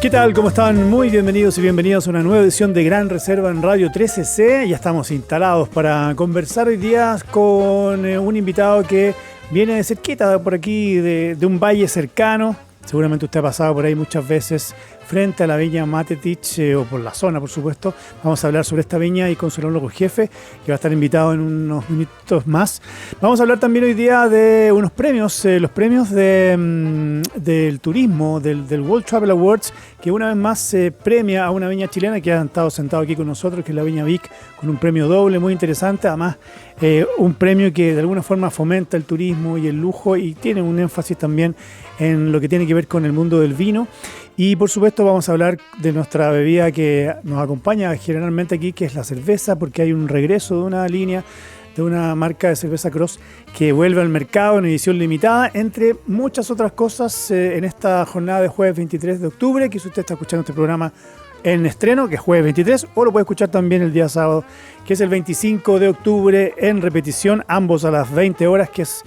¿Qué tal? ¿Cómo están? Muy bienvenidos y bienvenidas a una nueva edición de Gran Reserva en Radio 13C. Ya estamos instalados para conversar hoy día con un invitado que viene de cerquita, por aquí, de un valle cercano. Seguramente usted ha pasado por ahí muchas veces frente a la viña Matetitx o por la zona, por supuesto. Vamos a hablar sobre esta viña y con su enólogo jefe, que va a estar invitado en unos minutos más. Vamos a hablar también hoy día de unos premios, los premios del turismo, del World Travel Awards, que una vez más se premia a una viña chilena que ha estado sentado aquí con nosotros, que es la viña Vic, con un premio doble muy interesante. Además, un premio que de alguna forma fomenta el turismo y el lujo y tiene un énfasis también en lo que tiene que ver con el mundo del vino. Y por supuesto vamos a hablar de nuestra bebida que nos acompaña generalmente aquí, que es la cerveza, porque hay un regreso de una línea, de una marca de cerveza Cross que vuelve al mercado en edición limitada, entre muchas otras cosas en esta jornada de jueves 23 de octubre, que si usted está escuchando este programa en estreno, que es jueves 23, o lo puede escuchar también el día sábado, que es el 25 de octubre en repetición, ambos a las 20 horas, que es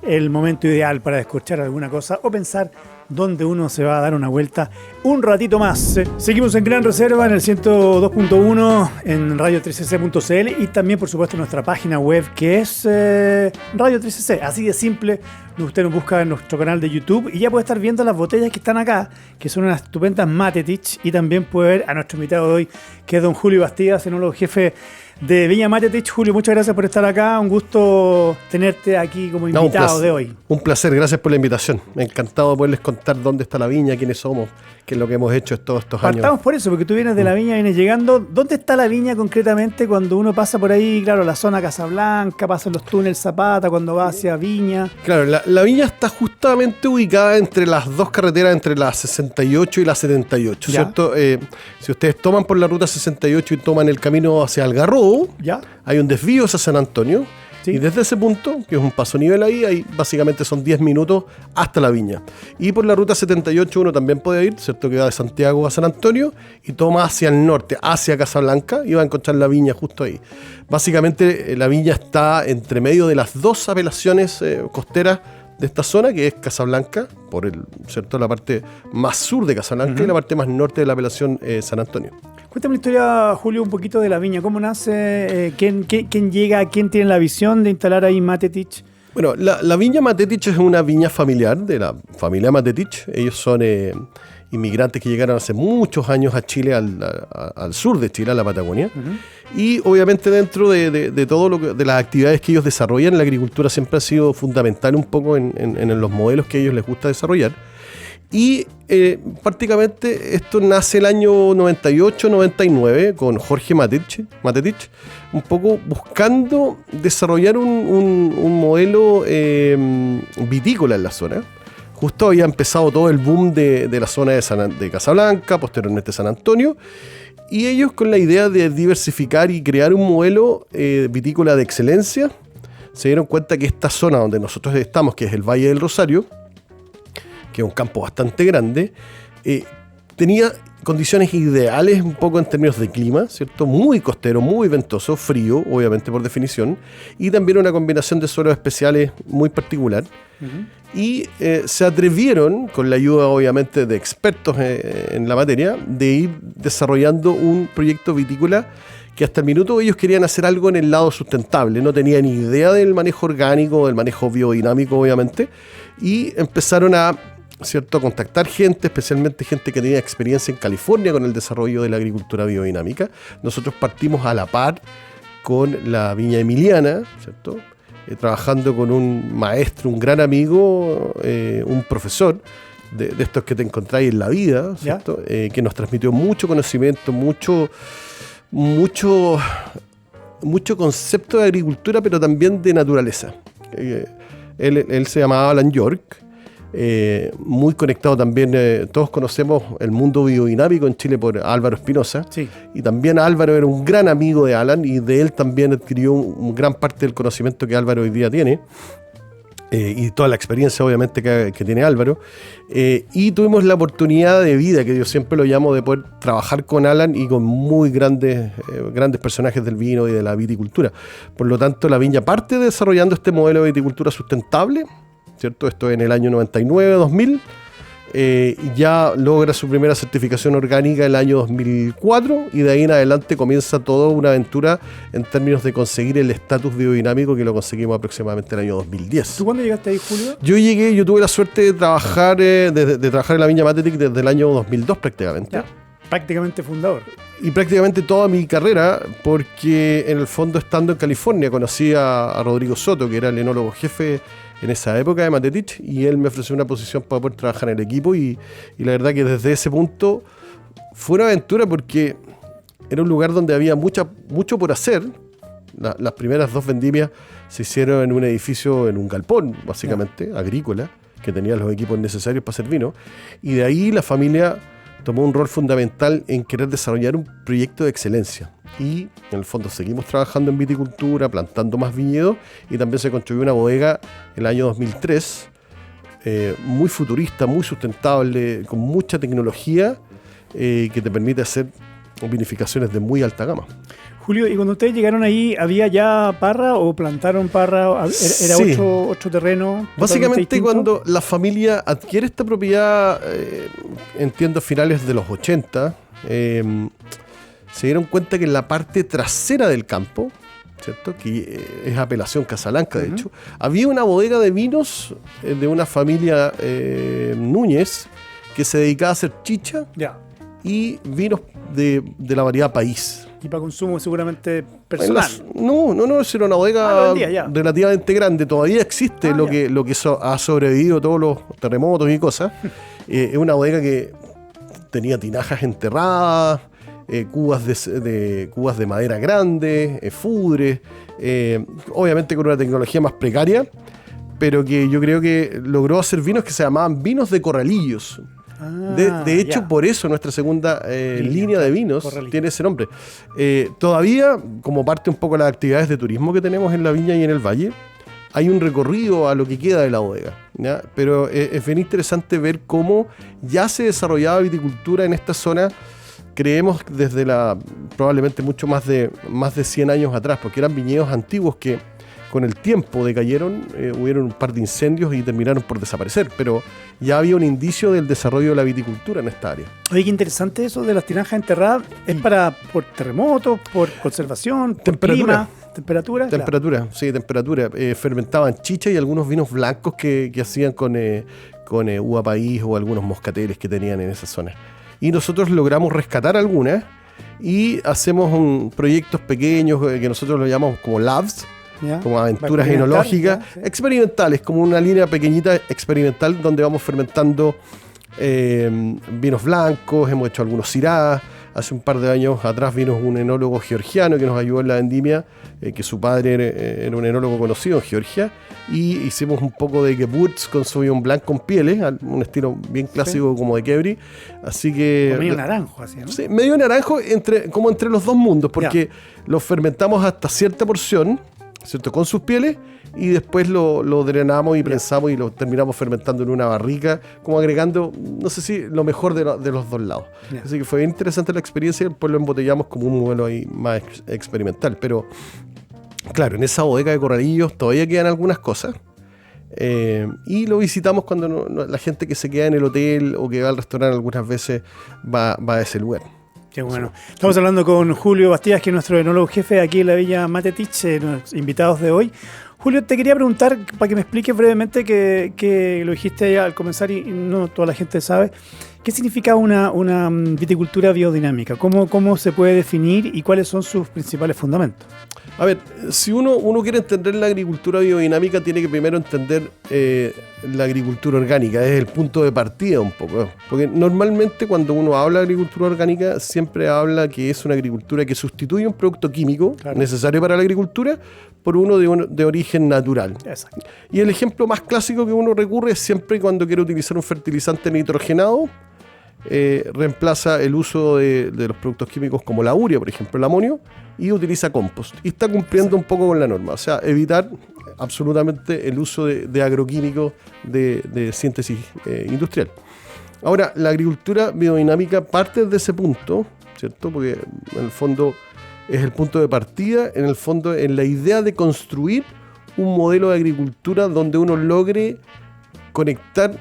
el momento ideal para escuchar alguna cosa o pensar dónde uno se va a dar una vuelta un ratito más. Seguimos en Gran Reserva en el 102.1 en radio13c.cl y también por supuesto en nuestra página web que es Radio 13C, así de simple. Usted nos busca en nuestro canal de YouTube y ya puede estar viendo las botellas que están acá, que son unas estupendas Matetitx, y también puede ver a nuestro invitado de hoy, que es don Julio Bastidas, enólogo jefe de Viña Matetitx. Julio, muchas gracias por estar acá. Un gusto tenerte aquí como invitado de hoy. Un placer, gracias por la invitación. Encantado de poderles contar dónde está la viña, quiénes somos, qué es lo que hemos hecho todos estos años. Partamos por eso, porque tú vienes de la viña, vienes llegando. ¿Dónde está la viña concretamente cuando uno pasa por ahí? Claro, la zona Casablanca, pasa en los túneles Zapata, cuando va hacia Viña. Claro, la viña está justamente ubicada entre las dos carreteras, entre la 68 y la 78, ¿ya? ¿Cierto? Si ustedes toman por la ruta 68 y toman el camino hacia Algarrobo, ¿ya? Hay un desvío hacia San Antonio. ¿Sí? Y desde ese punto, que es un paso nivel ahí básicamente son 10 minutos hasta la viña. Y por la ruta 78 uno también puede ir, ¿cierto? Que va de Santiago a San Antonio y toma hacia el norte, hacia Casablanca, y va a encontrar la viña justo ahí. Básicamente la viña está entre medio de las dos apelaciones costeras de esta zona, que es Casablanca, por ¿cierto? La parte más sur de Casablanca, y la parte más norte de la apelación San Antonio. Cuéntame la historia, Julio, un poquito de la viña. ¿Cómo nace? ¿Quién llega? ¿Quién tiene la visión de instalar ahí Matetitx? Bueno, la viña Matetitx es una viña familiar de la familia Matetitx. Ellos son inmigrantes que llegaron hace muchos años a Chile, al sur de Chile, a la Patagonia. Y obviamente dentro de todo de las actividades que ellos desarrollan, la agricultura siempre ha sido fundamental un poco en los modelos que a ellos les gusta desarrollar. Y prácticamente esto nace el año 98-99 con Jorge Matetitx, un poco buscando desarrollar un modelo vitícola en la zona. Justo había empezado todo el boom de la zona de Casablanca, posteriormente San Antonio, y ellos con la idea de diversificar y crear un modelo vitícola de excelencia, se dieron cuenta que esta zona donde nosotros estamos, que es el Valle del Rosario, que es un campo bastante grande, tenía condiciones ideales un poco en términos de clima, ¿cierto? Muy costero, muy ventoso, frío, obviamente por definición, y también una combinación de suelos especiales muy particular. Y se atrevieron, con la ayuda obviamente de expertos en la materia, de ir desarrollando un proyecto vitícola que hasta el minuto ellos querían hacer algo en el lado sustentable, no tenían ni idea del manejo orgánico, del manejo biodinámico obviamente, y empezaron a contactar gente, especialmente gente que tenía experiencia en California con el desarrollo de la agricultura biodinámica. Nosotros partimos a la par con la viña Emiliana, ¿cierto? Trabajando con un maestro, un gran amigo, un profesor de estos que te encontráis en la vida, ¿cierto? Que nos transmitió mucho conocimiento, mucho concepto de agricultura, pero también de naturaleza. Él se llamaba Alan York. Muy conectado también, todos conocemos el mundo biodinámico en Chile por Álvaro Espinosa, sí. Y también Álvaro era un gran amigo de Alan y de él también adquirió un gran parte del conocimiento que Álvaro hoy día tiene, y toda la experiencia obviamente que tiene Álvaro, y tuvimos la oportunidad de vida, que yo siempre lo llamo, de poder trabajar con Alan y con muy grandes personajes del vino y de la viticultura. Por lo tanto, la viña parte desarrollando este modelo de viticultura sustentable, ¿cierto? Esto en el año 99-2000, Ya logra su primera certificación orgánica el año 2004 y de ahí en adelante comienza toda una aventura en términos de conseguir el estatus biodinámico que lo conseguimos aproximadamente el año 2010. ¿Tú cuándo llegaste ahí, Julio? Yo tuve la suerte de trabajar, de trabajar en la Viña Matetic desde el año 2002 prácticamente. Ya, prácticamente fundador. Y prácticamente toda mi carrera, porque en el fondo estando en California conocí a Rodrigo Soto, que era el enólogo jefe en esa época de Matetic, y él me ofreció una posición para poder trabajar en el equipo y la verdad que desde ese punto fue una aventura porque era un lugar donde había mucho por hacer. Las primeras 2 vendimias se hicieron en un edificio, en un galpón básicamente, agrícola, que tenía los equipos necesarios para hacer vino, y de ahí la familia tomó un rol fundamental en querer desarrollar un proyecto de excelencia. Y en el fondo seguimos trabajando en viticultura, plantando más viñedos, y también se construyó una bodega el año 2003, muy futurista, muy sustentable, con mucha tecnología que te permite hacer vinificaciones de muy alta gama. Julio, ¿y cuando ustedes llegaron ahí, había ya parra o plantaron parra? ¿Era Sí. otro terreno? Básicamente distinto? cuando la familia adquiere esta propiedad, entiendo a finales de los 80, se dieron cuenta que en la parte trasera del campo, ¿cierto? Que es apelación Casablanca, de hecho, había una bodega de vinos de una familia Núñez que se dedicaba a hacer chicha y vinos de la variedad país. Y para consumo seguramente personal. No, era una bodega vendía, relativamente grande. Todavía existe lo que ha sobrevivido todos los terremotos y cosas. Es una bodega que tenía tinajas enterradas, cubas de madera grandes, fudres, obviamente con una tecnología más precaria, pero que yo creo que logró hacer vinos que se llamaban vinos de corralillos. De hecho, por eso nuestra segunda línea de vinos tiene ese nombre. Todavía, como parte un poco de las actividades de turismo que tenemos en la viña y en el valle, hay un recorrido a lo que queda de la bodega, ¿ya? Pero es bien interesante ver cómo ya se desarrollaba viticultura en esta zona. Creemos desde probablemente mucho más de 100 años atrás, porque eran viñedos antiguos que con el tiempo decayeron, hubieron un par de incendios y terminaron por desaparecer, pero ya había un indicio del desarrollo de la viticultura en esta área. Oye, qué interesante eso de las tinajas enterradas. ¿Es por terremotos, por conservación, por clima, temperatura? Temperatura, claro. Sí, temperatura. Fermentaban chicha y algunos vinos blancos que hacían con uva país o algunos moscateles que tenían en esa zona. Y nosotros logramos rescatar algunas y hacemos proyectos pequeños que nosotros lo llamamos como labs, como aventuras enológicas, experimentales, como una línea pequeñita experimental donde vamos fermentando vinos blancos, hemos hecho algunos syrah. Hace un par de años atrás vino un enólogo georgiano que nos ayudó en la vendimia, que su padre era un enólogo conocido en Georgia, y hicimos un poco de Gewürz con Sauvignon Blanc con pieles, un estilo bien clásico como de Kebri. Así que medio naranjo, así, ¿no? Sí, medio naranjo como entre los dos mundos, porque los fermentamos hasta cierta porción, ¿cierto? Con sus pieles, y después lo drenamos y prensamos y lo terminamos fermentando en una barrica, como agregando, no sé si lo mejor de los dos lados. Así que fue bien interesante la experiencia y después lo embotellamos como un modelo ahí más experimental. Pero claro, en esa bodega de Corralillos todavía quedan algunas cosas. Y lo visitamos cuando la gente que se queda en el hotel o que va al restaurante algunas veces va a ese lugar. Qué bueno. Estamos hablando con Julio Bastías, que es nuestro enólogo jefe aquí en la Viña Matetic, los invitados de hoy. Julio, te quería preguntar, para que me expliques brevemente, que lo dijiste al comenzar y no toda la gente sabe, ¿qué significa una viticultura biodinámica? ¿Cómo se puede definir y cuáles son sus principales fundamentos? A ver, si uno quiere entender la agricultura biodinámica, tiene que primero entender la agricultura orgánica, es el punto de partida un poco. Porque normalmente cuando uno habla de agricultura orgánica, siempre habla que es una agricultura que sustituye un producto químico necesario para la agricultura por uno de origen natural. Exacto. Y el ejemplo más clásico que uno recurre es siempre cuando quiere utilizar un fertilizante nitrogenado, reemplaza el uso de los productos químicos como la urea, por ejemplo, el amonio, y utiliza compost. Y está cumpliendo un poco con la norma. O sea, evitar absolutamente el uso de agroquímicos de síntesis industrial. Ahora, la agricultura biodinámica parte de ese punto, ¿cierto? Porque en el fondo es el punto de partida, en el fondo en la idea de construir un modelo de agricultura donde uno logre conectar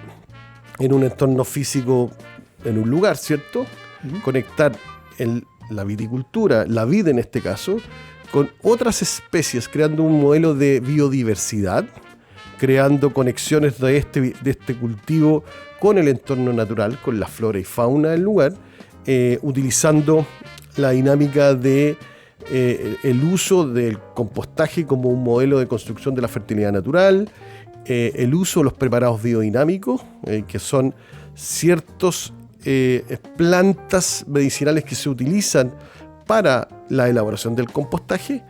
en un entorno físico, en un lugar, ¿cierto? Conectar la viticultura, la vid en este caso, con otras especies, creando un modelo de biodiversidad, creando conexiones de este cultivo con el entorno natural, con la flora y fauna del lugar, utilizando la dinámica de el uso del compostaje como un modelo de construcción de la fertilidad natural, el uso de los preparados biodinámicos, que son ciertas plantas medicinales que se utilizan para la elaboración del compostaje.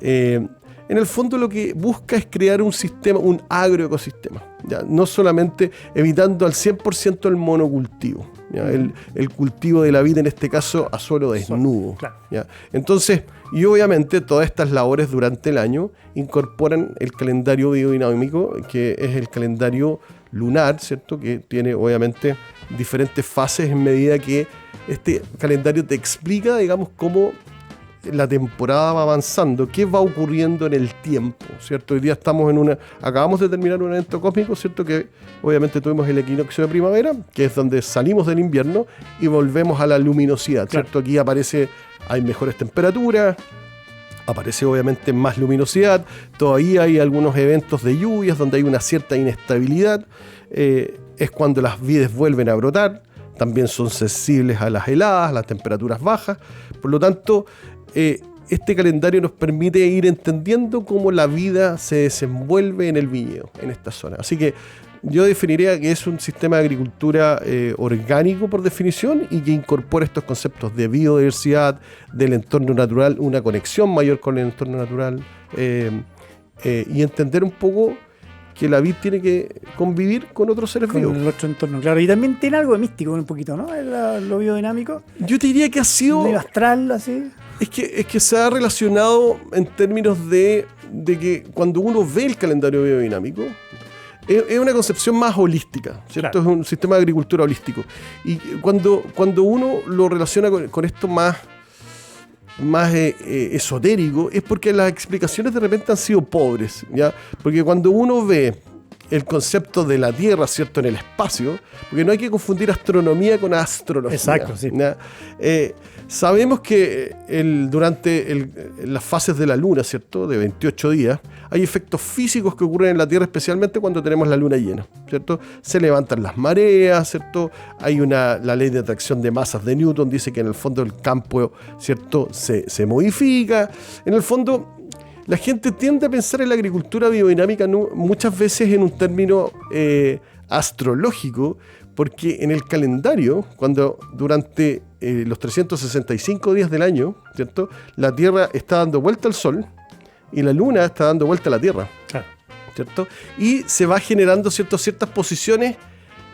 En el fondo lo que busca es crear un sistema, un agroecosistema, ¿ya? No solamente evitando al 100% el monocultivo, ¿ya? El cultivo de la vid en este caso a suelo desnudo, claro. ¿ya? Entonces, y obviamente todas estas labores durante el año incorporan el calendario biodinámico, que es el calendario lunar, ¿cierto? Que tiene obviamente diferentes fases en medida que este calendario te explica, digamos, cómo la temporada va avanzando, qué va ocurriendo en el tiempo, ¿cierto? Hoy día acabamos de terminar un evento cósmico, ¿cierto? Que obviamente tuvimos el equinoccio de primavera, que es donde salimos del invierno y volvemos a la luminosidad, ¿cierto? Claro. Aquí hay mejores temperaturas, aparece obviamente más luminosidad, todavía hay algunos eventos de lluvias donde hay una cierta inestabilidad, es cuando las vides vuelven a brotar, también son sensibles a las heladas, a las temperaturas bajas, por lo tanto, este calendario nos permite ir entendiendo cómo la vida se desenvuelve en el viñedo, en esta zona. Así que yo definiría que es un sistema de agricultura orgánico por definición y que incorpora estos conceptos de biodiversidad, del entorno natural, una conexión mayor con el entorno natural y entender un poco que la vid tiene que convivir con otros seres vivos. Con el otro entorno, claro. Y también tiene algo de místico un poquito, ¿no? Lo biodinámico. Yo te diría que ha sido... medio astral, así. Es que se ha relacionado en términos de que cuando uno ve el calendario biodinámico, es una concepción más holística, ¿cierto? Claro. Es un sistema de agricultura holístico. Y cuando uno lo relaciona con esto más esotérico, es porque las explicaciones de repente han sido pobres, ¿ya? Porque cuando uno ve el concepto de la Tierra, ¿cierto?, en el espacio, porque no hay que confundir astronomía con astrología. Exacto, sí. Sabemos que durante las fases de la Luna, ¿cierto?, de 28 días, hay efectos físicos que ocurren en la Tierra, especialmente cuando tenemos la Luna llena, ¿cierto? Se levantan las mareas, ¿cierto? Hay la ley de atracción de masas de Newton, dice que en el fondo el campo, ¿cierto?, se modifica. En el fondo, la gente tiende a pensar en la agricultura biodinámica muchas veces en un término astrológico, porque en el calendario, cuando durante los 365 días del año, ¿cierto?, la Tierra está dando vuelta al Sol y la Luna está dando vuelta a la Tierra, claro, ¿cierto? Y se va generando ciertas posiciones,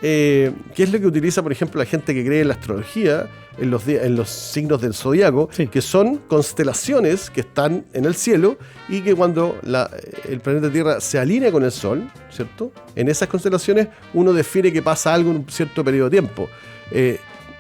que es lo que utiliza, por ejemplo, la gente que cree en la astrología, en los signos del zodiaco, sí, que son constelaciones que están en el cielo y que cuando el planeta Tierra se alinea con el Sol, ¿cierto?, en esas constelaciones uno define que pasa algo en un cierto periodo de tiempo.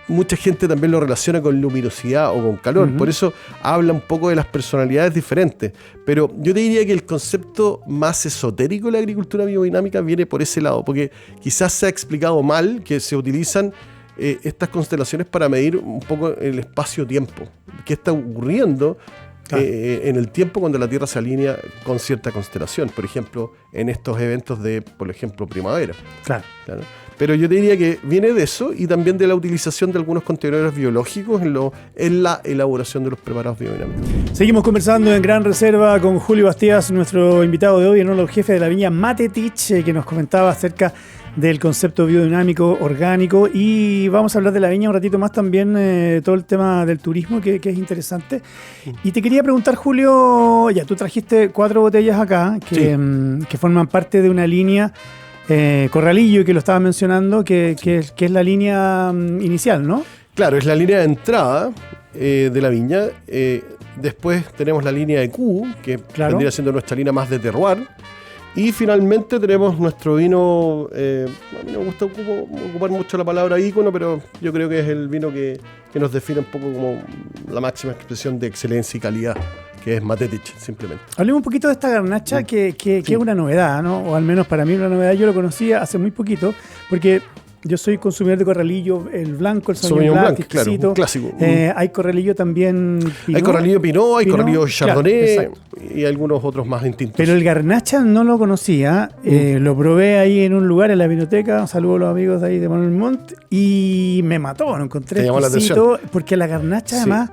Mucha gente también lo relaciona con luminosidad o con calor, por eso habla un poco de las personalidades diferentes. Pero yo te diría que el concepto más esotérico de la agricultura biodinámica viene por ese lado, porque quizás se ha explicado mal que se utilizan estas constelaciones para medir un poco el espacio-tiempo, qué está ocurriendo en el tiempo cuando la Tierra se alinea con cierta constelación, por ejemplo, en estos eventos de, por ejemplo, primavera. Claro. Pero yo te diría que viene de eso y también de la utilización de algunos contenedores biológicos en la elaboración de los preparados biodinámicos. Seguimos conversando en Gran Reserva con Julio Bastías, nuestro invitado de hoy, el jefe de la viña Matetitx, que nos comentaba acerca del concepto biodinámico orgánico, y vamos a hablar de la viña un ratito más también, todo el tema del turismo que es interesante. Y te quería preguntar, Julio, tú trajiste 4 botellas acá que forman parte de una línea Corralillo, que lo estaba mencionando, que es la línea inicial, ¿no? Claro, es la línea de entrada de la viña. Después tenemos la línea de Q, que vendría siendo nuestra línea más de terroir. Y finalmente tenemos nuestro vino, a mí no me gusta ocupar mucho la palabra ícono, pero yo creo que es el vino que nos define un poco como la máxima expresión de excelencia y calidad, que es Matetitx, simplemente. Hablemos un poquito de esta garnacha, que es una novedad, ¿no? O al menos para mí una novedad. Yo lo conocía hace muy poquito, porque Yo soy consumidor de Corralillo, el blanco, el Sauvignon Sauvignon Blanc, Blanc, claro, un clásico. Hay Corralillo también Pinot. Hay Corralillo Pinot, hay Corralillo Chardonnay, claro, y algunos otros más distintos. Pero el Garnacha no lo conocía. Lo probé ahí en un lugar en la vinoteca. Un saludo a los amigos de ahí de Manuel Montt. Y me mató, lo encontré Te llamó la exquisito, atención. porque la Garnacha, Sí. además,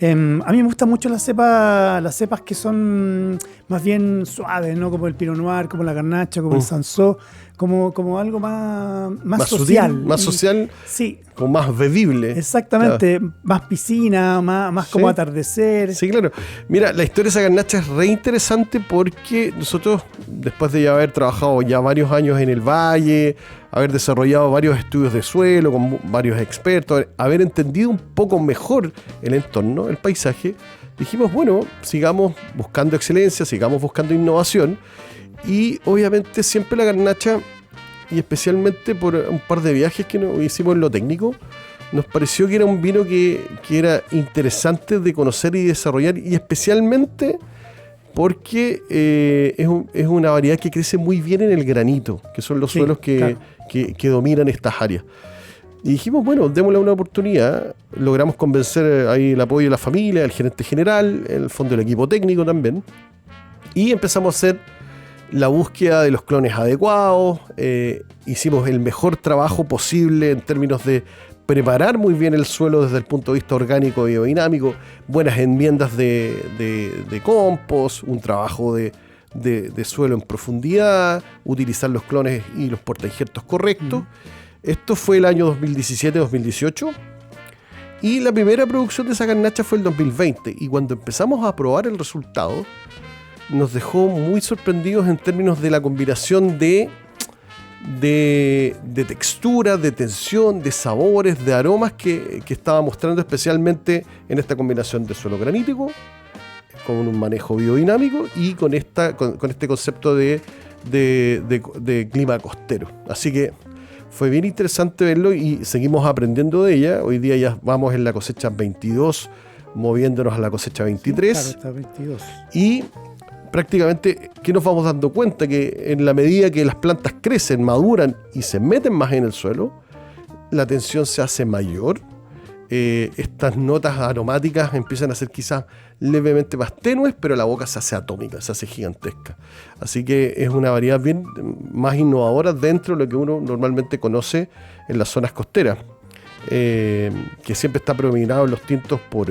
a mí me gustan mucho las cepas que son más bien suaves, ¿no? Como el Pinot Noir, como la Garnacha, como el Sansó, como algo más social. Sutil, más social, Sí, como más bebible. exactamente. Más piscina, más como Sí. atardecer. Sí, claro. Mira, la historia de esa garnacha es re interesante porque nosotros, después de ya haber trabajado ya varios años en el valle, haber desarrollado varios estudios de suelo con varios expertos, haber entendido un poco mejor el entorno, el paisaje, dijimos, bueno, sigamos buscando excelencia, sigamos buscando innovación, y obviamente siempre la garnacha, y especialmente por un par de viajes que nos hicimos en lo técnico, nos pareció que era un vino que era interesante de conocer y desarrollar, y especialmente porque es una variedad que crece muy bien en el granito, que son los suelos que dominan estas áreas. Y dijimos, bueno, démosle una oportunidad. Logramos convencer ahí el apoyo de la familia, el gerente general, en el fondo el equipo técnico también. Y empezamos a hacer la búsqueda de los clones adecuados. Hicimos el mejor trabajo posible en términos de preparar muy bien el suelo desde el punto de vista orgánico y biodinámico, buenas enmiendas de compost, un trabajo de suelo en profundidad, utilizar los clones y los portainjertos correctos. Esto fue el año 2017-2018, y la primera producción de esa garnacha fue el 2020, y cuando empezamos a probar el resultado nos dejó muy sorprendidos en términos de la combinación de textura, de tensión, de sabores, de aromas que estaba mostrando, especialmente en esta combinación de suelo granítico con un manejo biodinámico y con este concepto de clima costero. Así que fue bien interesante verlo y seguimos aprendiendo de ella. Hoy día ya vamos en la cosecha 22, moviéndonos a la cosecha 23. Sí, claro, está 22. Y prácticamente, ¿qué nos vamos dando cuenta? Que en la medida que las plantas crecen, maduran y se meten más en el suelo, la tensión se hace mayor. Estas notas aromáticas empiezan a ser quizás levemente más tenues, pero la boca se hace atómica, se hace gigantesca. Así que es una variedad bien más innovadora dentro de lo que uno normalmente conoce en las zonas costeras, que siempre está predominado en los tintos por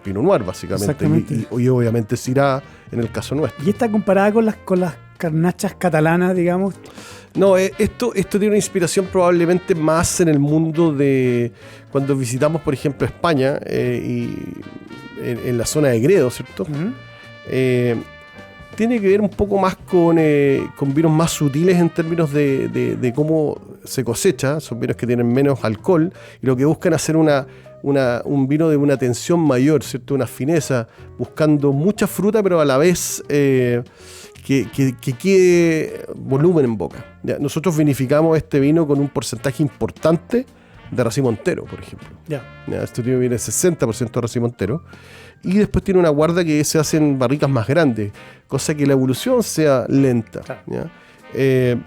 Pinot Noir, básicamente, y obviamente Syrah en el caso nuestro. ¿Y está comparada con las garnachas catalanas, digamos? No, esto tiene una inspiración probablemente más en el mundo de cuando visitamos, por ejemplo, España, y en la zona de Gredo, ¿cierto? Tiene que ver un poco más con vinos más sutiles en términos de cómo se cosecha. Son vinos que tienen menos alcohol y lo que buscan hacer un vino de una tensión mayor, ¿cierto? Una fineza, buscando mucha fruta, pero a la vez que quede volumen en boca. ¿Ya? Nosotros vinificamos este vino con un porcentaje importante de racimo entero, por ejemplo. ¿Ya? Este vino viene 60% de racimo entero. Y después tiene una guarda que se hace en barricas más grandes, cosa que la evolución sea lenta. Claro. ¿Ya?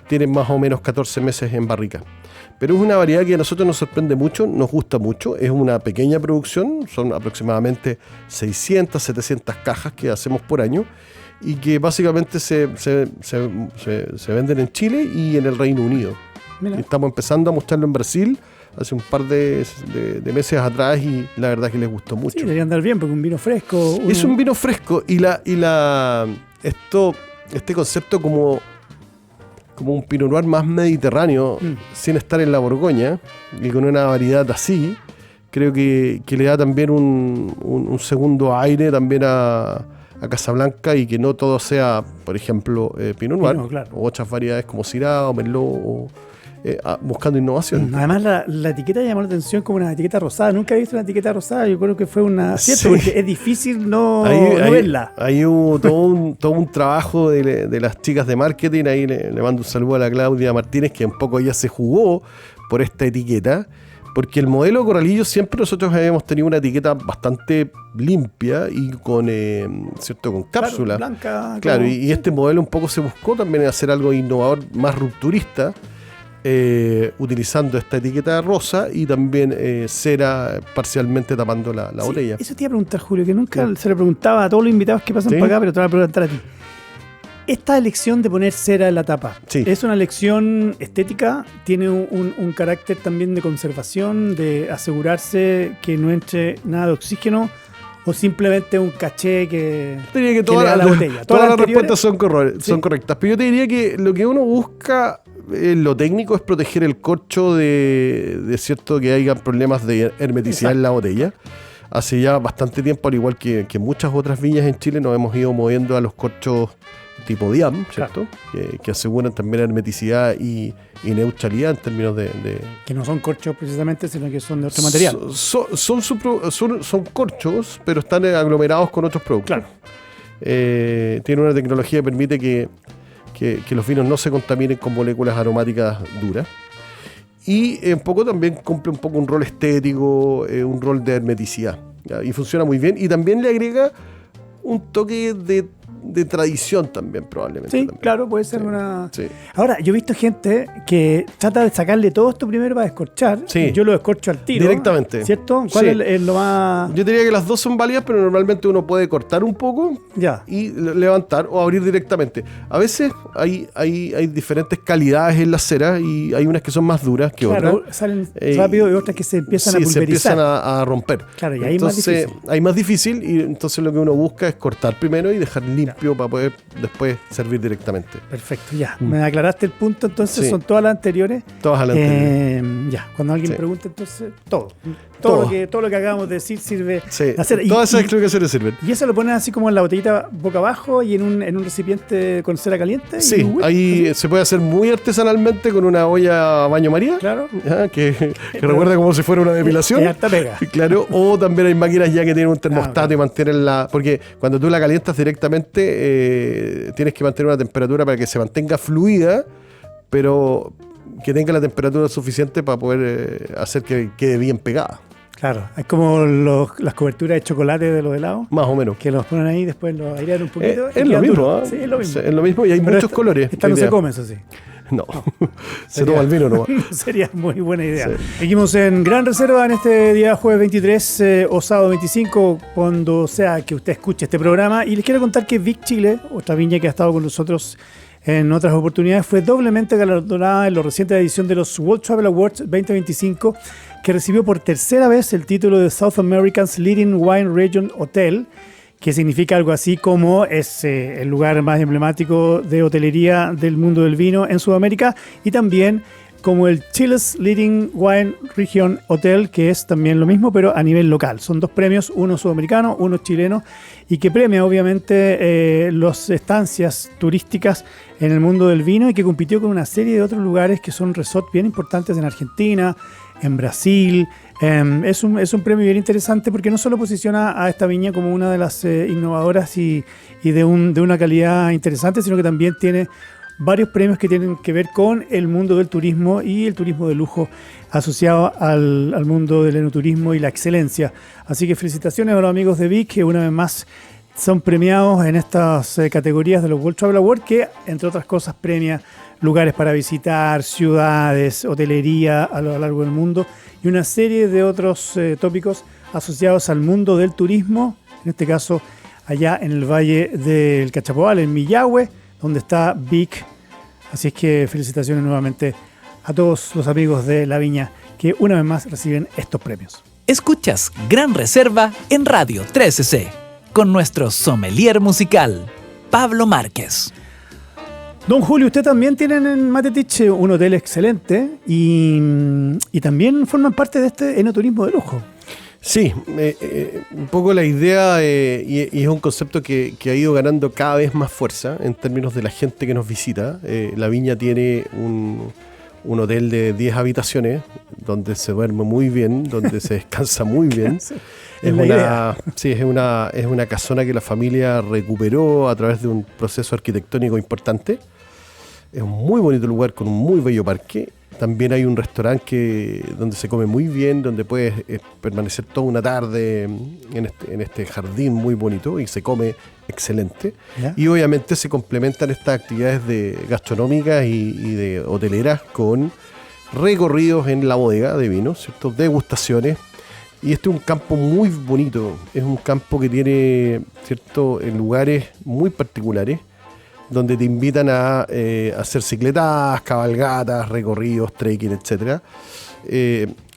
Tiene más o menos 14 meses en barrica. Pero es una variedad que a nosotros nos sorprende mucho, nos gusta mucho. Es una pequeña producción, son aproximadamente 600, 700 cajas que hacemos por año y que básicamente se venden en Chile y en el Reino Unido. Mira. Estamos empezando a mostrarlo en Brasil hace un par de meses atrás y la verdad que les gustó mucho. Sí, debería andar bien porque un vino fresco. Es un vino fresco y este concepto como un Pinot Noir más mediterráneo, sin estar en la Borgoña y con una variedad así, creo que le da también un segundo aire también a Casablanca, y que no todo sea, por ejemplo, Pinot Noir, claro. o otras variedades como Syrah o Merlot, buscando innovación. Además, la etiqueta llamó la atención como una etiqueta rosada. Nunca he visto una etiqueta rosada. Yo creo que fue un acierto, Sí. porque es difícil no verla. Ahí hubo todo un trabajo de las chicas de marketing. Ahí le mando un saludo a la Claudia Martínez, que un poco ella se jugó por esta etiqueta, porque el modelo Corralillo siempre nosotros habíamos tenido una etiqueta bastante limpia y con cápsula. Claro, blanca. Claro, como- y este modelo un poco se buscó también hacer algo innovador, más rupturista, utilizando esta etiqueta rosa y también cera parcialmente tapando la botella. Eso te iba a preguntar, Julio, que nunca se le preguntaba a todos los invitados que pasan por acá, pero te voy a preguntar a ti. Esta elección de poner cera en la tapa, ¿es una elección estética? ¿Tiene un carácter también de conservación, de asegurarse que no entre nada de oxígeno? ¿O simplemente un caché que diría que todas las respuestas son correctas. Pero yo te diría que lo que uno busca en lo técnico es proteger el corcho de cierto que haya problemas de hermeticidad en la botella. Hace ya bastante tiempo, al igual que muchas otras viñas en Chile, nos hemos ido moviendo a los corchos tipo DIAM, ¿cierto? Claro. Que aseguran también hermeticidad y neutralidad en términos de... Que no son corchos precisamente, sino que son de otro material. Son corchos, pero están aglomerados con otros productos. Claro. Tiene una tecnología que permite que los vinos no se contaminen con moléculas aromáticas duras. Y un poco también cumple un poco un rol estético, un rol de hermeticidad. ¿Ya? Y funciona muy bien. Y también le agrega un toque de tradición también, probablemente. Sí, también. Claro, puede ser una... Sí. Ahora, yo he visto gente que trata de sacarle todo esto primero para descorchar. Sí. Yo lo descorcho al tiro. Directamente. ¿Cierto? ¿Cuál es lo más...? Yo diría que las dos son válidas, pero normalmente uno puede cortar un poco y levantar o abrir directamente. A veces hay diferentes calidades en la cera y hay unas que son más duras que otras. Claro, salen rápido y otras que se empiezan a pulverizar. Se empiezan a romper. Claro, y ahí entonces, hay más difícil y entonces lo que uno busca es cortar primero y dejar limpio para poder después servir directamente. Perfecto, ya. Me aclaraste el punto, entonces son todas las anteriores. Todas las anteriores. Ya, cuando alguien pregunta, entonces todo lo que acabamos de decir sirve. Todas esas explicaciones sirven. Y eso lo ponen así como en la botellita boca abajo y en un recipiente con cera caliente. Sí, ahí se puede hacer muy artesanalmente con una olla a baño María. Claro. Que recuerda como si fuera una depilación. Y harta pega. Claro, o también hay máquinas ya que tienen un termostato y mantienen porque cuando tú la calientas directamente tienes que mantener una temperatura para que se mantenga fluida, pero que tenga la temperatura suficiente para poder hacer que quede bien pegada. Claro, es como las coberturas de chocolate de los helados. Más o menos. Que los ponen ahí, después los airean un poquito. Es lo mismo, ¿eh? Sí, es lo mismo. Es lo mismo y hay muchos colores. Esta no se come, eso sí. No. Se toma el vino nomás. Sería muy buena idea. Seguimos en Gran Reserva en este día jueves 23 o sábado 25, cuando sea que usted escuche este programa. Y les quiero contar que Vic Chile, otra viña que ha estado con nosotros en otras oportunidades, fue doblemente galardonada en la reciente edición de los World Travel Awards 2025, que recibió por tercera vez el título de South America's Leading Wine Region Hotel, que significa algo así como es el lugar más emblemático de hotelería del mundo del vino en Sudamérica, y también como el Chile's Leading Wine Region Hotel, que es también lo mismo, pero a nivel local. Son dos premios, uno sudamericano, uno chileno, y que premia obviamente las estancias turísticas en el mundo del vino, y que compitió con una serie de otros lugares que son resorts bien importantes en Argentina, en Brasil. Es un premio bien interesante porque no solo posiciona a esta viña como una de las innovadoras y de una calidad interesante, sino que también tiene varios premios que tienen que ver con el mundo del turismo y el turismo de lujo asociado al mundo del enoturismo y la excelencia. Así que felicitaciones a los amigos de Vic, que una vez más son premiados en estas categorías de los World Travel Awards, que entre otras cosas premia lugares para visitar, ciudades, hotelería a lo largo del mundo y una serie de otros tópicos asociados al mundo del turismo, en este caso allá en el Valle del Cachapoal, en Millahue, donde está Vic. Así es que felicitaciones nuevamente a todos los amigos de la viña que una vez más reciben estos premios. Escuchas Gran Reserva en Radio 13C con nuestro sommelier musical, Pablo Márquez. Don Julio, usted también tiene en Matetich un hotel excelente y también forman parte de este enoturismo de lujo. Sí, un poco la idea y es un concepto que ha ido ganando cada vez más fuerza en términos de la gente que nos visita. La viña tiene un hotel de 10 habitaciones donde se duerme muy bien, donde se descansa muy bien. Sí, es una casona que la familia recuperó a través de un proceso arquitectónico importante. Es un muy bonito lugar con un muy bello parque. También hay un restaurante donde se come muy bien, donde puedes permanecer toda una tarde en este jardín muy bonito y se come excelente. ¿Ya? Y obviamente se complementan estas actividades gastronómicas y de hoteleras con recorridos en la bodega de vino, ¿cierto? Degustaciones. Y este es un campo muy bonito, es un campo que tiene, ¿cierto?, en lugares muy particulares, donde te invitan a hacer cicletadas, cabalgatas, recorridos, trekking, etc.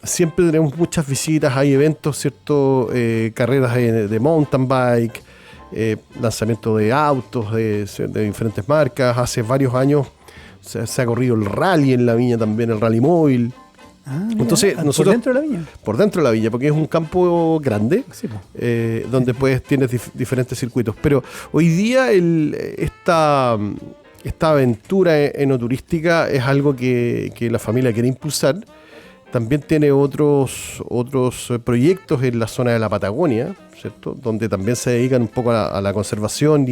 Siempre tenemos muchas visitas, hay eventos, ¿cierto?, carreras de mountain bike, lanzamiento de autos de diferentes marcas. Hace varios años se ha corrido el rally en la viña también, el rally móvil. Entonces, nosotros, ¿por dentro de la viña? Por dentro de la viña, porque es un campo grande, Sí, donde pues tienes diferentes circuitos. Pero hoy día esta aventura enoturística es algo que la familia quiere impulsar. También tiene otros proyectos en la zona de la Patagonia, ¿cierto?, donde también se dedican un poco a la conservación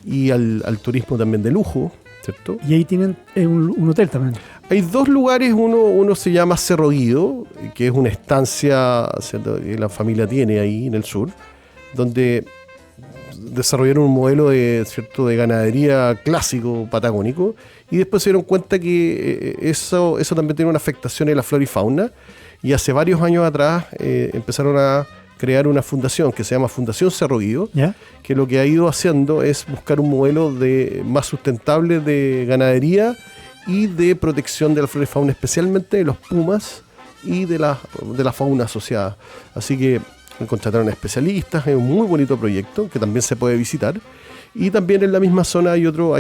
y al turismo también de lujo, ¿cierto? Y ahí tienen un hotel también. Hay dos lugares, uno se llama Cerro Guido, que es una estancia, ¿cierto?, que la familia tiene ahí en el sur, donde desarrollaron un modelo de ganadería clásico patagónico, y después se dieron cuenta que eso también tiene una afectación en la flora y fauna, y hace varios años atrás empezaron a crear una fundación que se llama Fundación Cerro Guido, ¿Ya? que lo que ha ido haciendo es buscar un modelo más sustentable de ganadería y de protección de la flora y fauna, especialmente de los pumas y de la fauna asociada. Así que contrataron especialistas, es un muy bonito proyecto que también se puede visitar. Y también en la misma zona hay otro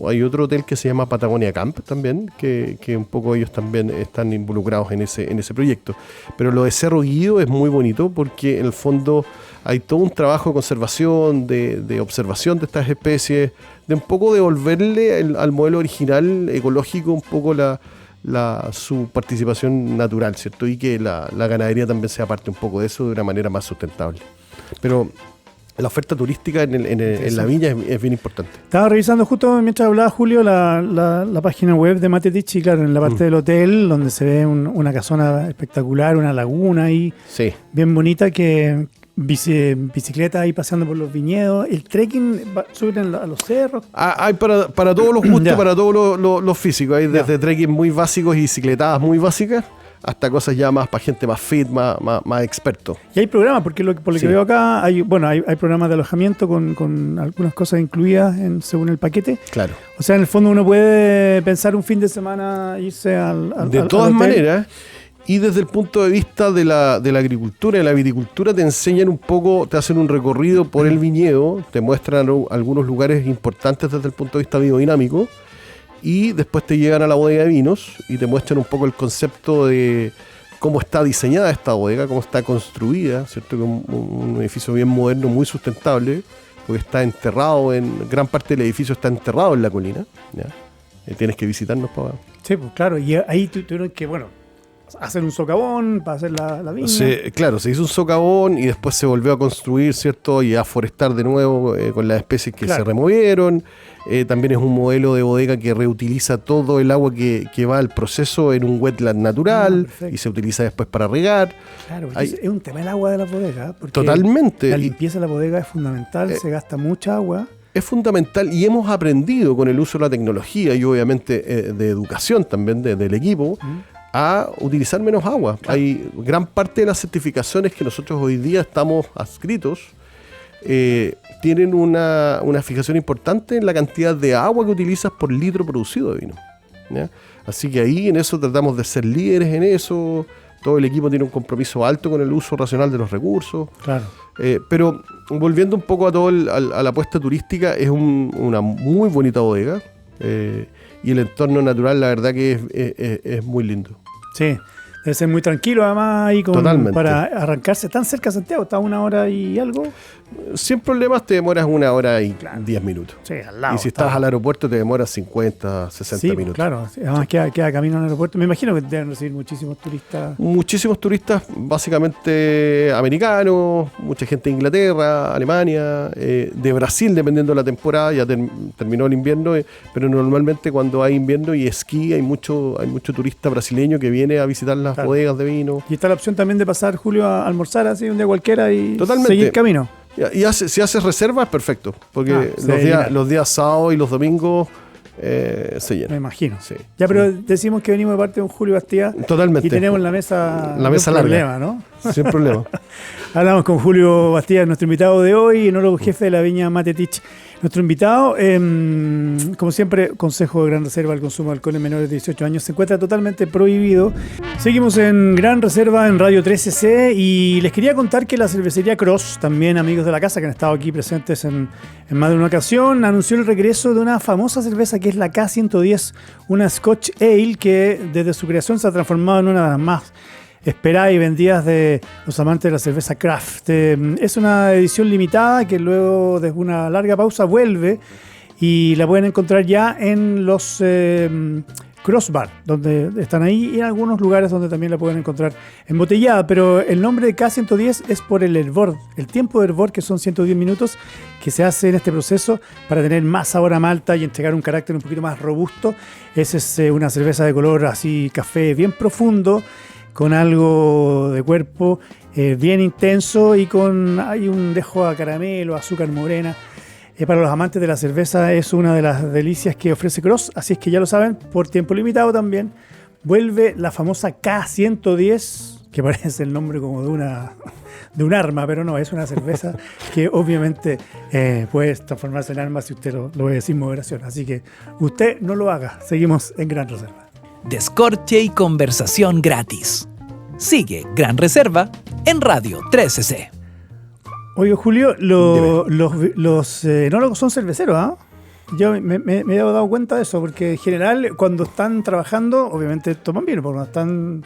hotel que se llama Patagonia Camp también, que un poco ellos también están involucrados en ese proyecto. Pero lo de Cerro Guido es muy bonito porque en el fondo hay todo un trabajo de conservación, de observación de estas especies, de un poco devolverle al modelo original ecológico un poco su participación natural, ¿cierto? Y que la ganadería también sea parte un poco de eso de una manera más sustentable. Pero la oferta turística en la viña es bien importante. Estaba revisando justo mientras hablaba Julio la página web de Matetich, y claro, en la parte del hotel, donde se ve una casona espectacular, una laguna ahí, Sí. bien bonita, que bicicleta ahí paseando por los viñedos, el trekking, suben a los cerros. Hay para todos los gustos, Ya. para todos los físicos. Hay desde trekking muy básicos y bicicletadas muy básicas hasta cosas ya más para gente más fit, más experto. Y hay programas, porque por lo Sí. que veo acá, hay programas de alojamiento con algunas cosas incluidas según el paquete. Claro. O sea, en el fondo uno puede pensar un fin de semana irse De todas hotel. maneras, y desde el punto de vista de la agricultura y la viticultura, te enseñan un poco, te hacen un recorrido por el viñedo, te muestran algunos lugares importantes desde el punto de vista biodinámico, y después te llegan a la bodega de vinos y te muestran un poco el concepto de cómo está diseñada esta bodega, cómo está construida, ¿cierto? Un edificio bien moderno, muy sustentable, porque está enterrado gran parte del edificio está enterrado en la colina, ¿ya? Tienes que visitarnos para... Sí, pues claro, y ahí tuvieron que, hacer un socavón para hacer la viña. Claro, se hizo un socavón y después se volvió a construir, ¿cierto? Y a forestar de nuevo con las especies que se removieron. También es un modelo de bodega que reutiliza todo el agua que va al proceso en un wetland natural y se utiliza después para regar. Claro, es un tema el agua de la bodega. Porque Totalmente. La limpieza de la bodega es fundamental, se gasta mucha agua. Es fundamental y hemos aprendido con el uso de la tecnología y obviamente de educación también del equipo a utilizar menos agua. Claro. Hay gran parte de las certificaciones que nosotros hoy día estamos adscritos tienen una fijación importante en la cantidad de agua que utilizas por litro producido de vino, ¿ya? Así que ahí en eso tratamos de ser líderes en eso. Todo el equipo tiene un compromiso alto con el uso racional de los recursos. Claro. Pero volviendo un poco a la apuesta turística, es una muy bonita bodega y el entorno natural, la verdad que es muy lindo. Sí, debe ser muy tranquilo además ahí para arrancarse tan cerca de Santiago, está 1 hora y algo. Sin problemas te demoras 1 hora y 10 minutos. Sí, al lado. Y si estás al aeropuerto te demoras 50, 60 minutos. Claro, además queda camino al aeropuerto. Me imagino que deben recibir muchísimos turistas. Muchísimos turistas, básicamente americanos, mucha gente de Inglaterra, Alemania, de Brasil, dependiendo de la temporada. Ya terminó el invierno, pero normalmente cuando hay invierno y esquí hay mucho turista brasileño que viene a visitar las bodegas de vino. Y está la opción también de pasar, Julio, a almorzar así un día cualquiera y Totalmente. Seguir camino. Y si haces reservas, perfecto, porque los los días sábados y los domingos se llena. Me imagino. Sí. Ya, pero decimos que venimos de parte de un Julio Bastía. Totalmente. Y tenemos la mesa larga. Problema, ¿no? Sin problema. Hablamos con Julio Bastía, nuestro invitado de hoy, enólogo jefe de la viña Matetitx. Nuestro invitado, como siempre, consejo de Gran Reserva: el consumo de alcohol en menores de 18 años se encuentra totalmente prohibido. Seguimos en Gran Reserva en Radio 13C y les quería contar que la cervecería Cross, también amigos de la casa que han estado aquí presentes en más de una ocasión, anunció el regreso de una famosa cerveza que es la K110, una Scotch Ale que desde su creación se ha transformado en una de las más esperadas y vendidas de los amantes de la cerveza craft. Es una edición limitada que luego de una larga pausa vuelve y la pueden encontrar ya en los Crossbar, donde están ahí, y en algunos lugares donde también la pueden encontrar embotellada. Pero el nombre de K110 es por el hervor, el tiempo de hervor, que son 110 minutos, que se hace en este proceso para tener más sabor a malta y entregar un carácter un poquito más robusto. Esa es una cerveza de color así café bien profundo, con algo de cuerpo bien intenso y hay un dejo a caramelo, azúcar morena. Para los amantes de la cerveza es una de las delicias que ofrece Cross, así es que ya lo saben, por tiempo limitado también vuelve la famosa K110, que parece el nombre como de un arma, pero no, es una cerveza que obviamente puede transformarse en arma si usted lo ve sin moderación, así que usted no lo haga. Seguimos en Gran Reserva. Descorche y conversación gratis. Sigue Gran Reserva en Radio 13C. Oye, Julio, los enólogos son cerveceros, ¿ah? Yo me he dado cuenta de eso, porque en general cuando están trabajando, obviamente toman vino, porque cuando están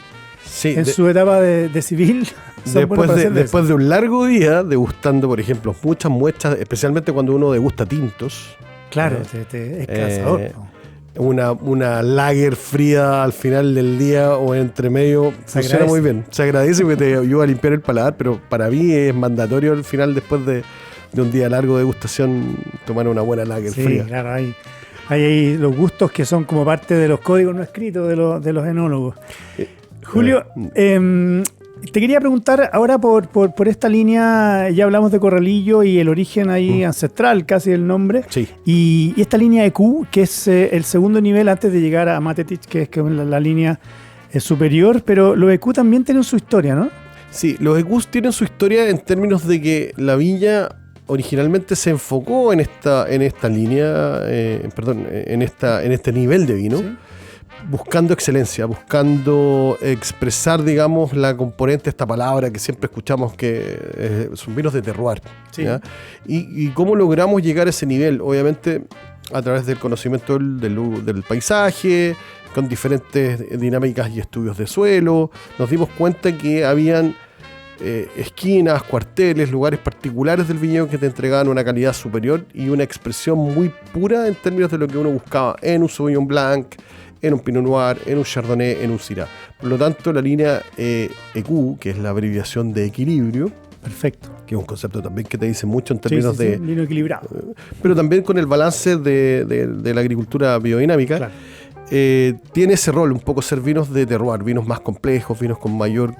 en su etapa de civil, después de un largo día degustando, por ejemplo, muchas muestras, especialmente cuando uno degusta tintos. Claro, es cansador, ¿no? Una lager fría al final del día o entre medio funciona muy bien. Se agradece porque te ayuda a limpiar el paladar, pero para mí es mandatorio al final, después de un día largo de degustación, tomar una buena lager fría. Sí, claro, hay los gustos que son como parte de los códigos no escritos de los enólogos. Julio, te quería preguntar ahora por esta línea. Ya hablamos de Corralillo y el origen ahí ancestral, casi el nombre. Sí. Y esta línea EQ, que es el segundo nivel antes de llegar a Matetitx, que es la línea superior, pero los EQ también tienen su historia, ¿no? Sí, los EQ tienen su historia en términos de que la viña originalmente se enfocó en esta línea, en este nivel de vino. ¿Sí? Buscando excelencia, buscando expresar, digamos, la componente, esta palabra que siempre escuchamos que son vinos de terroir. Sí. Y cómo logramos llegar a ese nivel, obviamente a través del conocimiento del paisaje, con diferentes dinámicas y estudios de suelo. Nos dimos cuenta que habían esquinas, cuarteles, lugares particulares del viñedo que te entregaban una calidad superior y una expresión muy pura en términos de lo que uno buscaba en un Sauvignon Blanc, en un Pinot Noir, en un Chardonnay, en un Syrah. Por lo tanto, la línea EQ, que es la abreviación de equilibrio, perfecto, que es un concepto también que te dice mucho en términos de vino equilibrado, pero también con el balance de la agricultura biodinámica. Claro. Tiene ese rol, un poco ser vinos de terroir, vinos más complejos, vinos con mayor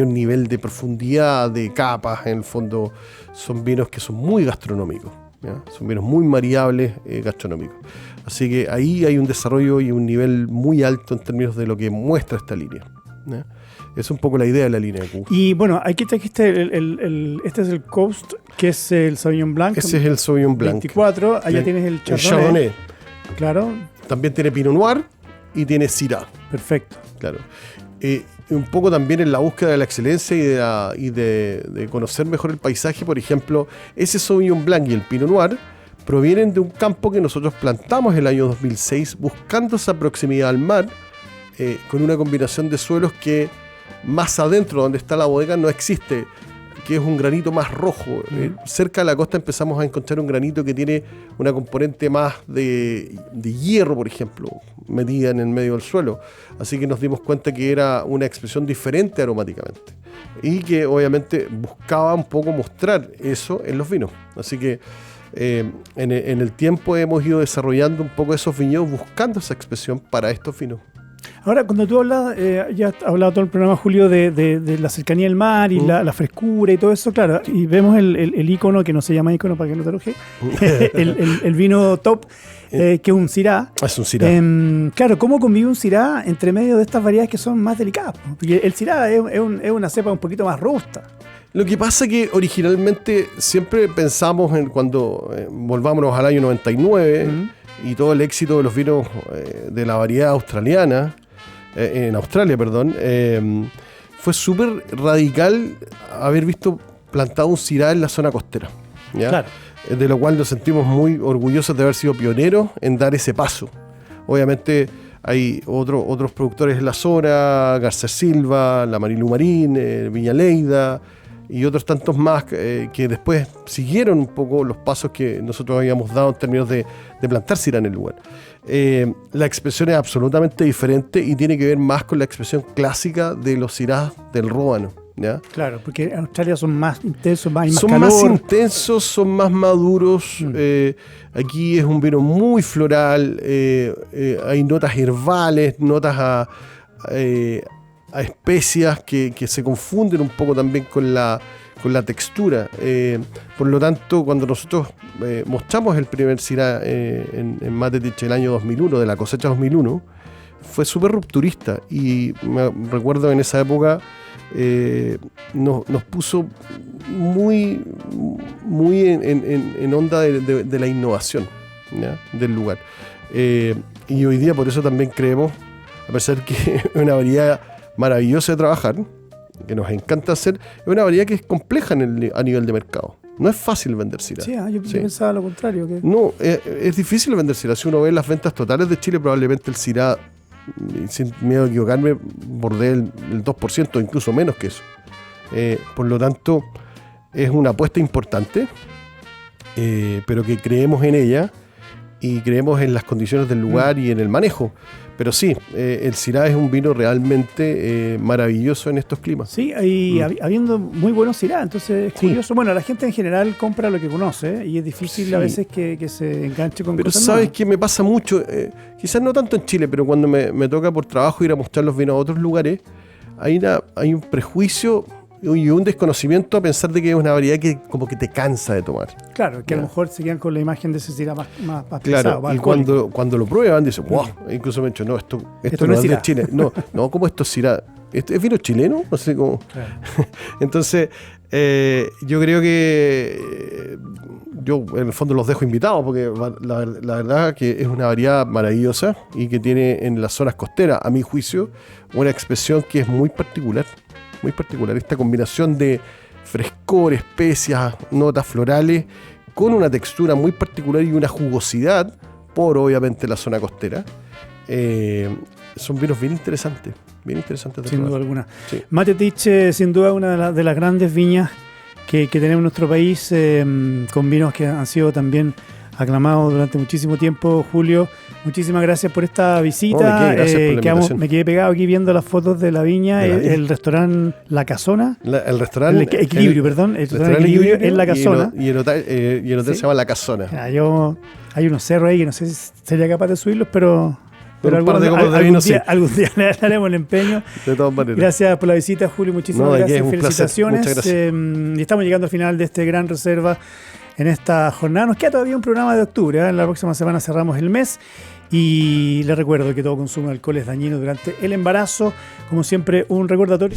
nivel de profundidad, de capas. En el fondo son vinos que son muy gastronómicos, ¿ya? Son vinos muy variables gastronómicos. Así que ahí hay un desarrollo y un nivel muy alto en términos de lo que muestra esta línea, ¿ya? Es un poco la idea de la línea de Q. Y bueno, aquí trajiste este es el Coast, que es el Sauvignon Blanc. Ese es el Sauvignon Blanc. 24, allá tienes el Chardonnay. El Chardonnay. Claro. También tiene Pinot Noir y tiene Syrah. Perfecto. Claro. Un poco también en la búsqueda de la excelencia y de conocer mejor el paisaje. Por ejemplo, ese Sauvignon Blanc y el Pinot Noir provienen de un campo que nosotros plantamos en el año 2006 buscando esa proximidad al mar, con una combinación de suelos que más adentro donde está la bodega no existe, que es un granito más rojo. Cerca de la costa empezamos a encontrar un granito que tiene una componente más de hierro, por ejemplo, metida en el medio del suelo. Así que nos dimos cuenta que era una expresión diferente aromáticamente y que obviamente buscaba un poco mostrar eso en los vinos. Así que en el tiempo hemos ido desarrollando un poco esos viñedos buscando esa expresión para estos vinos. Ahora, cuando tú hablas, ya has hablado todo el programa, Julio, de la cercanía del mar y la frescura y todo eso, claro, y vemos el ícono, que no se llama ícono para que no te enoje, el vino top, que es un Syrah. Es un Syrah. Claro, ¿cómo convive un Syrah entre medio de estas variedades que son más delicadas? Porque el Syrah es una cepa un poquito más robusta. Lo que pasa es que originalmente siempre pensamos en cuando volvámonos al año 99 y todo el éxito de los vinos de la variedad australiana, en Australia, perdón, fue súper radical haber visto plantado un Syrah en la zona costera, ¿ya? Claro. De lo cual nos sentimos muy orgullosos de haber sido pioneros en dar ese paso. Obviamente hay otros productores en la zona, Garcés Silva, la Marilu Marín, Viña Leida y otros tantos más que después siguieron un poco los pasos que nosotros habíamos dado en términos de plantar Syrah en el lugar. La expresión es absolutamente diferente y tiene que ver más con la expresión clásica de los Syrah del Ródano, ¿ya? Claro, porque en Australia son más intensos, hay más son calor. Más intensos, son más maduros. Aquí es un vino muy floral, hay notas herbales, notas a especias que se confunden un poco también con la textura. Por lo tanto, cuando nosotros mostramos el primer Syrah en Matetitch el año 2001, de la cosecha 2001, fue súper rupturista y me recuerdo en esa época nos puso muy en onda de la innovación, ¿ya? Del lugar. Y hoy día por eso también creemos, a pesar que es una variedad maravillosa de trabajar, que nos encanta hacer, es una variedad que es compleja a nivel de mercado. No es fácil vender Syrah. Sí, yo pensaba lo contrario. No, es difícil vender Syrah. Si uno ve las ventas totales de Chile, probablemente el Syrah, sin miedo a equivocarme, bordee el 2%, incluso menos que eso. Por lo tanto, es una apuesta importante, pero que creemos en ella y creemos en las condiciones del lugar y en el manejo. Pero sí, el Syrah es un vino realmente maravilloso en estos climas. Sí, y habiendo muy buenos Syrah, entonces es curioso. Bueno, la gente en general compra lo que conoce y es difícil a veces que se enganche con pero cosas sabes nuevas. que me pasa mucho, quizás no tanto en Chile, pero cuando me toca por trabajo ir a mostrar los vinos a otros lugares, hay un prejuicio y un desconocimiento a pensar de que es una variedad que como que te cansa de tomar. Claro, que a lo mejor se quedan con la imagen de ese Syrah más Claro, pesado, más y alcohólico. cuando lo prueban dicen, wow, incluso me han dicho, no, esto no es de Syrah. Chile. No, ¿cómo esto es Syrah? ¿Es vino chileno? No sé cómo. Claro. Entonces, yo creo que yo en el fondo los dejo invitados porque la verdad que es una variedad maravillosa y que tiene en las zonas costeras, a mi juicio, una expresión que es muy particular. Muy particular, esta combinación de frescor, especias, notas florales, con una textura muy particular y una jugosidad, por obviamente la zona costera. Son vinos bien interesantes de Sin probar. duda alguna. Sí. Matetitch, sin duda, una de las grandes viñas que tenemos en nuestro país, con vinos que han sido también aclamados durante muchísimo tiempo. Julio, muchísimas gracias por esta visita. Gracias por la invitación. Me quedé pegado aquí viendo las fotos de la viña, el restaurante La Casona. El restaurante... El Equilibrio, el restaurante Equilibrio en La Casona. Y el hotel se llama La Casona. Hay unos cerros ahí que no sé si sería capaz de subirlos, pero un par de copas de vino, sí. Algún día le daremos el empeño. De todas maneras. Gracias por la visita, Julio. Muchísimas gracias. Un Felicitaciones. placer. Muchas gracias. Y estamos llegando al final de este Gran Reserva en esta jornada. Nos queda todavía un programa de octubre. En la próxima semana cerramos el mes. Y les recuerdo que todo consumo de alcohol es dañino durante el embarazo. Como siempre, un recordatorio.